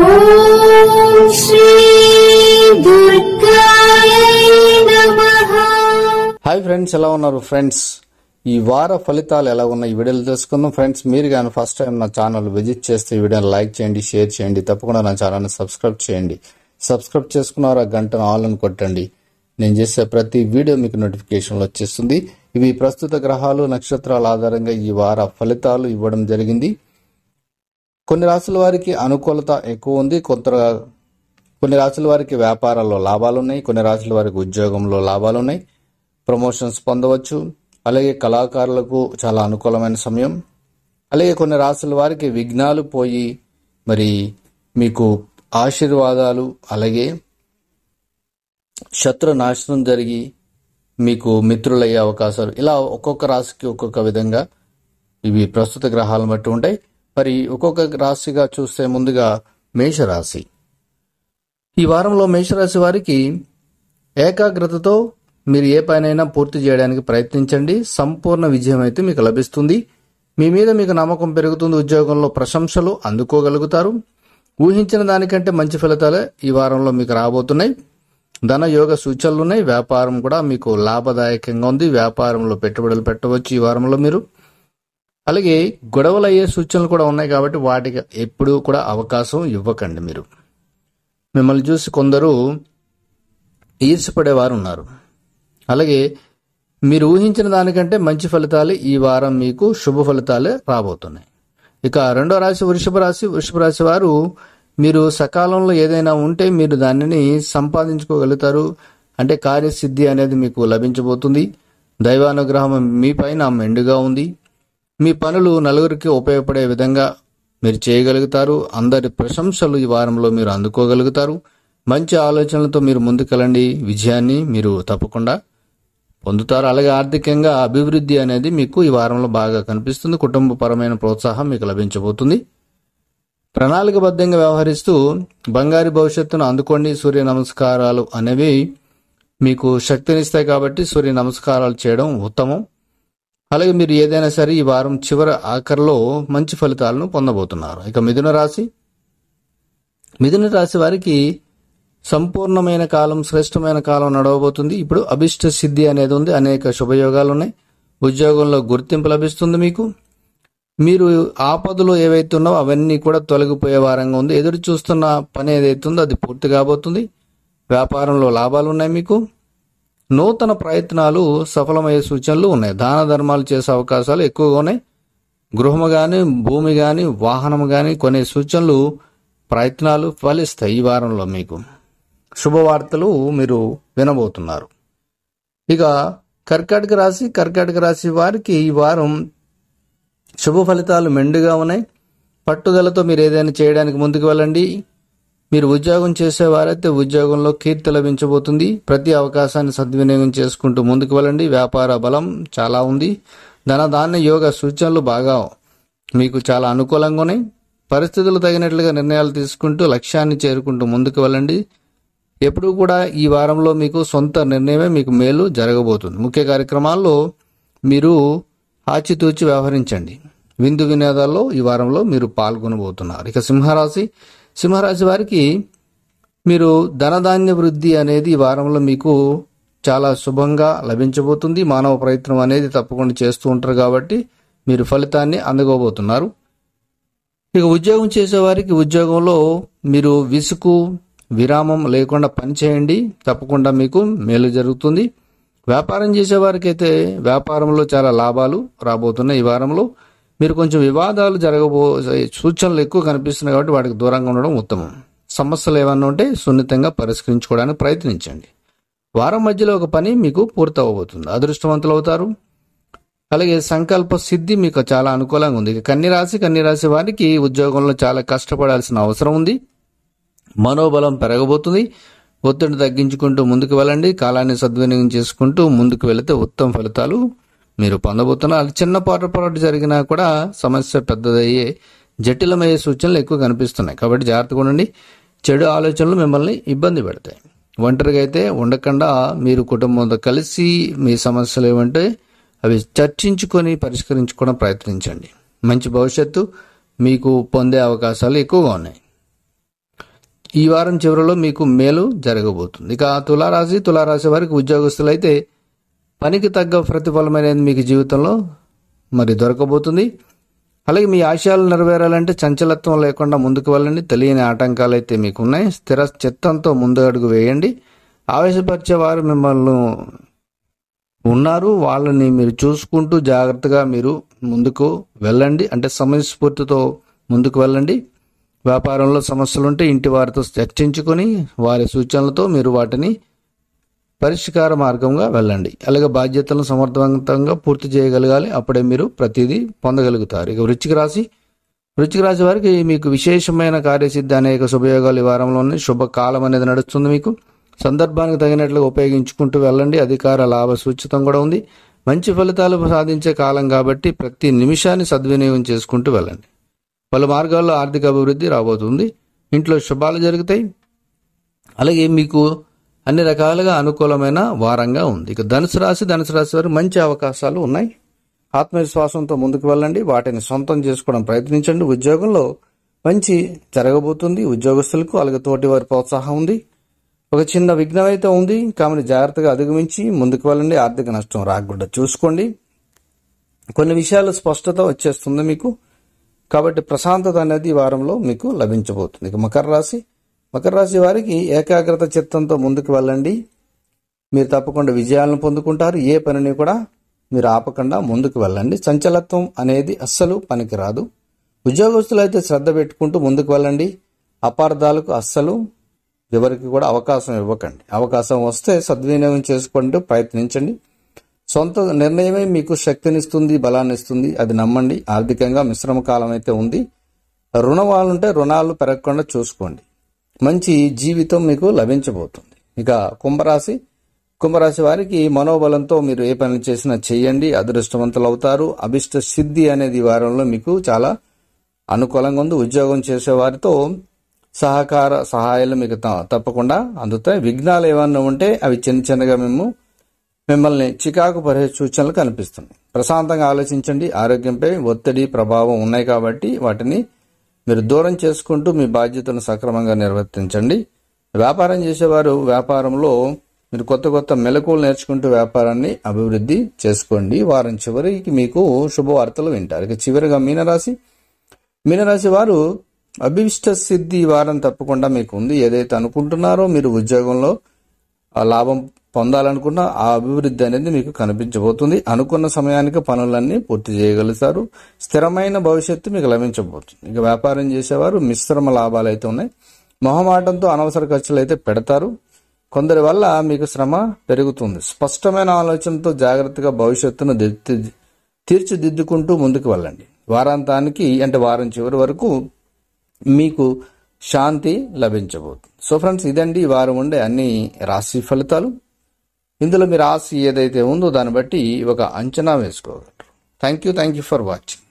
ఓం శ్రీ దుర్గాయ నమః. Hi friends, ఎలా ఉన్నారు ఫ్రెండ్స్? ఈ వార ఫలితాలు ఎలా ఉన్నాయి ఈ వీడియోలో తెలుసుకుందాం. ఫ్రెండ్స్, మీరు కానీ ఫస్ట్ టైం నా ఛానల్ విజిట్ చేస్తే ఈ వీడియోని లైక్ చేయండి, షేర్ చేయండి, తప్పకుండా నా ఛానల్ని సబ్స్క్రైబ్ చేయండి. సబ్స్క్రైబ్ చేసుకున్నారా, గంటను ఆల్ అని కొట్టండి. నేను చేసే ప్రతి వీడియో మీకు నోటిఫికేషన్లు వచ్చేస్తుంది. ఇవి ప్రస్తుత గ్రహాలు, నక్షత్రాల ఆధారంగా ఈ వార ఫలితాలు ఇవ్వడం జరిగింది. కొన్ని రాశుల వారికి అనుకూలత ఎక్కువ ఉంది, కొన్ని రాశుల వారికి వ్యాపారాల్లో లాభాలు ఉన్నాయి, కొన్ని రాశుల వారికి ఉద్యోగంలో లాభాలు ఉన్నాయి, ప్రమోషన్స్ పొందవచ్చు. అలాగే కళాకారులకు చాలా అనుకూలమైన సమయం. అలాగే కొన్ని రాశుల వారికి విఘ్నాలు పోయి మరి మీకు ఆశీర్వాదాలు, అలాగే శత్రు నాశనం జరిగి మీకు మిత్రులయ్యే అవకాశాలు, ఇలా ఒక్కొక్క రాశికి ఒక్కొక్క విధంగా ఇవి ప్రస్తుత గ్రహాలను బట్టి ఉంటాయి. మరి ఒక్కొక్క రాశిగా చూస్తే ముందుగా మేషరాశి. ఈ వారంలో మేషరాశి వారికి ఏకాగ్రతతో మీరు ఏ పనైనా పూర్తి చేయడానికి ప్రయత్నించండి. సంపూర్ణ విజయం అయితే మీకు లభిస్తుంది. మీ మీద మీకు నమ్మకం పెరుగుతుంది. ఉద్యోగంలో ప్రశంసలు అందుకోగలుగుతారు. ఊహించిన దానికంటే మంచి ఫలితాలే ఈ వారంలో మీకు రాబోతున్నాయి. ధన యోగ సూచనలు ఉన్నాయి. వ్యాపారం కూడా మీకు లాభదాయకంగా ఉంది. వ్యాపారంలో పెట్టుబడులు పెట్టవచ్చు ఈ వారంలో మీరు. అలాగే గొడవలు అయ్యే సూచనలు కూడా ఉన్నాయి కాబట్టి వాటికి ఎప్పుడూ కూడా అవకాశం ఇవ్వకండి. మీరు మిమ్మల్ని చూసి కొందరు ఈర్ష్యపడేవారు ఉన్నారు. అలాగే మీరు ఊహించిన దానికంటే మంచి ఫలితాలు ఈ వారం మీకు శుభ ఫలితాలే రాబోతున్నాయి. ఇక రెండో రాశి వృషభ రాశి. వృషభ రాశి వారు మీరు సకాలంలో ఏదైనా ఉంటే మీరు దానిని సంపాదించుకోగలుగుతారు. అంటే కార్యసిద్ధి అనేది మీకు లభించబోతుంది. దైవానుగ్రహం మీ పైన మెండుగా ఉంది. మీ పనులు నలుగురికి ఉపయోగపడే విధంగా మీరు చేయగలుగుతారు. అందరి ప్రశంసలు ఈ వారంలో మీరు అందుకోగలుగుతారు. మంచి ఆలోచనలతో మీరు ముందుకెళ్ళండి. విజయాన్ని మీరు తప్పకుండా పొందుతారు. అలాగే ఆర్థికంగా అభివృద్ధి అనేది మీకు ఈ వారంలో బాగా కనిపిస్తుంది. కుటుంబపరమైన ప్రోత్సాహం మీకు లభించబోతుంది. ప్రణాళికబద్ధంగా వ్యవహరిస్తూ బంగారు భవిష్యత్తును అందుకోండి. సూర్య నమస్కారాలు అనేవి మీకు శక్తినిస్తాయి కాబట్టి సూర్య నమస్కారాలు చేయడం ఉత్తమం. అలాగే మీరు ఏదైనా సరే ఈ వారం చివరి ఆఖరిలో మంచి ఫలితాలను పొందబోతున్నారు. ఇక మిథున రాశి. మిథున రాశి వారికి సంపూర్ణమైన కాలం, శ్రేష్టమైన కాలం నడవబోతుంది. ఇప్పుడు అభిష్ట సిద్ధి అనేది ఉంది. అనేక శుభయోగాలు ఉన్నాయి. ఉద్యోగంలో గుర్తింపు లభిస్తుంది మీకు. మీరు ఆపదలు ఏవైతే ఉన్నావో అవన్నీ కూడా తొలగిపోయే వారంగా ఉంది. ఎదురు చూస్తున్న పని ఏదైతే ఉందో అది పూర్తి కాబోతుంది. వ్యాపారంలో లాభాలు ఉన్నాయి మీకు. నూతన ప్రయత్నాలు సఫలమయ్యే సూచనలు ఉన్నాయి. దాన ధర్మాలు చేసే అవకాశాలు ఎక్కువగా ఉన్నాయి. గృహము గాని, భూమి గాని, వాహనం గాని కొనే సూచనలు, ప్రయత్నాలు ఫలిస్తాయి. ఈ వారంలో మీకు శుభవార్తలు మీరు వినబోతున్నారు. ఇక కర్కాటక రాశి. కర్కాటక రాశి వారికి ఈ వారం శుభ ఫలితాలు మెండుగా ఉన్నాయి. పట్టుదలతో మీరు ఏదైనా చేయడానికి ముందుకు వెళ్ళండి. మీరు ఉద్యోగం చేసేవారైతే ఉద్యోగంలో కీర్తి లభించబోతుంది. ప్రతి అవకాశాన్ని సద్వినియోగం చేసుకుంటూ ముందుకు వెళ్ళండి. వ్యాపార బలం చాలా ఉంది. ధనధాన్య యోగ సూచనలు బాగా మీకు చాలా అనుకూలంగా ఉన్నాయి. పరిస్థితులు తగినట్లుగా నిర్ణయాలు తీసుకుంటూ లక్ష్యాన్ని చేరుకుంటూ ముందుకు వెళ్ళండి. ఎప్పుడూ కూడా ఈ వారంలో మీకు సొంత నిర్ణయమే మీకు మేలు జరగబోతుంది. ముఖ్య కార్యక్రమాల్లో మీరు ఆచితూచి వ్యవహరించండి. విందు వినోదాల్లో ఈ వారంలో మీరు పాల్గొనబోతున్నారు. ఇక సింహరాశి. సింహరాశి వారికి మీరు ధనధాన్య వృద్ధి అనేది ఈ వారంలో మీకు చాలా శుభంగా లభించబోతుంది. మానవ ప్రయత్నం అనేది తప్పకుండా చేస్తూ ఉంటారు కాబట్టి మీరు ఫలితాన్ని అందుకోబోతున్నారు. ఇక ఉద్యోగం చేసేవారికి ఉద్యోగంలో మీరు విసుగు, విరామం లేకుండా పనిచేయండి. తప్పకుండా మీకు మేలు జరుగుతుంది. వ్యాపారం చేసేవారికి అయితే వ్యాపారంలో చాలా లాభాలు రాబోతున్నాయి. ఈ వారంలో మీరు కొంచెం వివాదాలు సూచనలు ఎక్కువ కనిపిస్తున్నాయి కాబట్టి వాటికి దూరంగా ఉండడం ఉత్తమం. సమస్యలు ఏమన్నా ఉంటే సున్నితంగా పరిష్కరించుకోవడానికి ప్రయత్నించండి. వారం మధ్యలో ఒక పని మీకు పూర్తి అవ్వబోతుంది. అదృష్టవంతులు అవుతారు. అలాగే సంకల్ప సిద్ధి మీకు చాలా అనుకూలంగా ఉంది. కన్యరాశి వారికి ఉద్యోగంలో చాలా కష్టపడాల్సిన అవసరం ఉంది. మనోబలం పెరగబోతుంది. ఒత్తిడి తగ్గించుకుంటూ ముందుకు వెళ్ళండి. కాలాన్ని సద్వినియోగం చేసుకుంటూ ముందుకు వెళితే ఉత్తమ ఫలితాలు మీరు పొందబోతున్నారు. చిన్న పొరపాటు జరిగినా కూడా సమస్య పెద్దదయ్యే, జటిలమయ్యే సూచనలు ఎక్కువ కనిపిస్తున్నాయి కాబట్టి జాగ్రత్తగా ఉండండి. చెడు ఆలోచనలు మిమ్మల్ని ఇబ్బంది పెడతాయి. ఒంటరిగా అయితే ఉండకుండా మీరు కుటుంబంతో కలిసి మీ సమస్యలు ఏమంటే అవి చర్చించుకొని పరిష్కరించుకోవడం ప్రయత్నించండి. మంచి భవిష్యత్తు మీకు పొందే అవకాశాలు ఎక్కువగా ఉన్నాయి. ఈ వారం చివరిలో మీకు మేలు జరగబోతుంది. ఇక తులారాశి వారికి ఉద్యోగస్తులైతే పనికి తగ్గ ప్రతిఫలం అనేది మీకు జీవితంలో మరి దొరకబోతుంది. అలాగే మీ ఆశయాలు నెరవేరాలంటే చంచలత్వం లేకుండా ముందుకు వెళ్ళండి. తెలియని ఆటంకాలు అయితే మీకు ఉన్నాయి. స్థిర చిత్తంతో ముందు అడుగు వేయండి. ఆవేశపరిచేవారు మిమ్మల్ని ఉన్నారు, వాళ్ళని మీరు చూసుకుంటూ జాగ్రత్తగా మీరు ముందుకు వెళ్ళండి. అంటే సమయస్ఫూర్తితో ముందుకు వెళ్ళండి. వ్యాపారంలో సమస్యలుంటే ఇంటి వారితో చర్చించుకొని వారి సూచనలతో మీరు వాటిని పరిష్కార మార్గంగా వెళ్ళండి. అలాగే బాధ్యతలను సమర్థవంతంగా పూర్తి చేయగలగాలి. అప్పుడే మీరు ప్రతిదీ పొందగలుగుతారు. ఇక వృశ్చిక రాశి వారికి మీకు విశేషమైన కార్యసిద్ధి, అనేక శుభయోగాలు ఈ వారంలోనే శుభకాలం అనేది నడుస్తుంది. మీకు సందర్భానికి తగినట్లుగా ఉపయోగించుకుంటూ వెళ్ళండి. అధికార లాభ సూచితం కూడా ఉంది. మంచి ఫలితాలు సాధించే కాలం కాబట్టి ప్రతి నిమిషాన్ని సద్వినియోగం చేసుకుంటూ వెళ్ళండి. పలు మార్గాల్లో ఆర్థిక అభివృద్ధి రాబోతుంది. ఇంట్లో శుభాలు జరుగుతాయి. అలాగే మీకు అన్ని రకాలుగా అనుకూలమైన వారంగా ఉంది. ఇక ధనుసు రాశి వారికి మంచి అవకాశాలు ఉన్నాయి. ఆత్మవిశ్వాసంతో ముందుకు వెళ్ళండి. వాటిని సొంతం చేసుకోవడం ప్రయత్నించండి. ఉద్యోగంలో మంచి జరగబోతుంది. ఉద్యోగస్తులకు అలాగే తోటి వారి ప్రోత్సాహం ఉంది. ఒక చిన్న విఘ్నం అయితే ఉంది, కాబట్టి జాగ్రత్తగా అధిగమించి ముందుకు వెళ్ళండి. ఆర్థిక నష్టం రాకుండా చూసుకోండి. కొన్ని విషయాలు స్పష్టత వచ్చేస్తుంది మీకు, కాబట్టి ప్రశాంతత అనేది ఈ వారంలో మీకు లభించబోతుంది. ఇక మకర రాశి వారికి ఏకాగ్రత చిత్తంతో ముందుకు వెళ్ళండి. మీరు తప్పకుండా విజయాలను పొందుకుంటారు. ఏ పనిని కూడా మీరు ఆపకుండా ముందుకు వెళ్ళండి. చంచలత్వం అనేది అస్సలు పనికిరాదు. ఉద్యోగస్తులు అయితే శ్రద్ధ పెట్టుకుంటూ ముందుకు వెళ్ళండి. అపార్థాలకు అస్సలు ఎవరికి కూడా అవకాశం ఇవ్వకండి. అవకాశం వస్తే సద్వినియోగం చేసుకుంటూ ప్రయత్నించండి. సొంత నిర్ణయమే మీకు శక్తినిస్తుంది, బలాన్ని ఇస్తుంది. అది నమ్మండి. ఆర్థికంగా మిశ్రమ కాలం అయితే ఉంది. రుణాలుంటే రుణాలు పెరగకుండా చూసుకోండి. మంచి జీవితం మీకు లభించబోతుంది. ఇక కుంభరాశి వారికి మనోబలంతో మీరు ఏ పని చేసినా చేయండి. అదృష్టవంతులు అవుతారు. అభిష్ట సిద్ధి అనేది ఈ వారంలో మీకు చాలా అనుకూలంగా ఉంది. ఉద్యోగం చేసే వారితో సహాయాలు మీకు తప్పకుండా అందుతాయి. విఘ్నాలు ఏమన్నా ఉంటే అవి చిన్నగా మిమ్మల్ని చికాకు పరిచే సూచనలు కనిపిస్తున్నాయి. ప్రశాంతంగా ఆలోచించండి. ఆరోగ్యంపై ఒత్తిడి ప్రభావం ఉన్నాయి కాబట్టి వాటిని మీరు దూరం చేసుకుంటూ మీ బాధ్యతను సక్రమంగా నిర్వర్తించండి. వ్యాపారం చేసేవారు వ్యాపారంలో మీరు కొత్త మెలకువలు నేర్చుకుంటూ వ్యాపారాన్ని అభివృద్ధి చేసుకోండి. వారం చివరికి మీకు శుభవార్తలు వింటారు. ఇక చివరిగా మీనరాశి వారు అభిష్ట సిద్ధి వారం తప్పకుండా మీకు ఉంది. ఏదైతే అనుకుంటున్నారో మీరు ఉద్యోగంలో లాభం పొందాలనుకున్న ఆ అభివృద్ధి అనేది మీకు కనిపించబోతుంది. అనుకున్న సమయానికి పనులన్నీ పూర్తి చేయగలుగుతారు. స్థిరమైన భవిష్యత్తు మీకు లభించబోతుంది. ఇక వ్యాపారం చేసేవారు మిశ్రమ లాభాలు అయితే ఉన్నాయి. మొహమాటంతో అనవసర ఖర్చులు అయితే పెడతారు. కొందరి వల్ల మీకు శ్రమ పెరుగుతుంది. స్పష్టమైన ఆలోచనతో జాగ్రత్తగా భవిష్యత్తును తీర్చిదిద్దుకుంటూ ముందుకు వెళ్ళండి. వారాంతానికి అంటే వారం చివరి వరకు మీకు శాంతి లభించబోతుంది. సో ఫ్రెండ్స్, ఇదండి ఈ వారం ఉండే అన్ని రాశి ఫలితాలు. ఇందులో మీ రాశి ఏదైతే ఉందో దాన్ని బట్టి ఒక అంచనా వేసుకోగలరు. Thank you for watching.